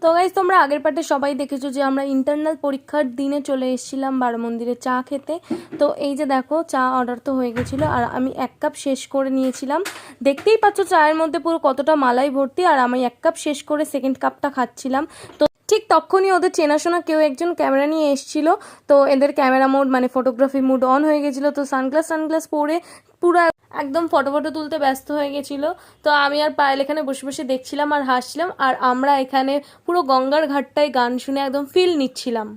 তো গাইস তোমরা আগের পার্টে সবাই দেখেছো যে আমরা ইন্টারনাল পরীক্ষার দিনে চলে এসেছিলাম বারো মন্দিরে চা খেতে। তো এই যে দেখো চা অর্ডার তো হয়ে গেছিলো আর আমি এক কাপ শেষ করে নিয়েছিলাম। দেখতেই পাচ্ছ চায়ের মধ্যে পুরো কতটা মালাই ভর্তি, আর আমি এক কাপ শেষ করে সেকেন্ড কাপটা খাচ্ছিলাম। তো ঠিক তখনই ওদের চেনাশোনা কেউ একজন ক্যামেরা নিয়ে এসেছিল। তো এদের ক্যামেরা মোড মানে ফটোগ্রাফি মুড অন হয়ে গেছিলো। তো সানগ্লাস পরে পুরো একদম ফটো তুলতে ব্যস্ত হয়ে গেছিলো। তো আমি আর পায়েল এখানে বসে বসে দেখছিলাম আর হাসছিলাম, আর আমরা এখানে পুরো গঙ্গার ঘাটটায় গান শুনে একদম ফিল নিচ্ছিলাম।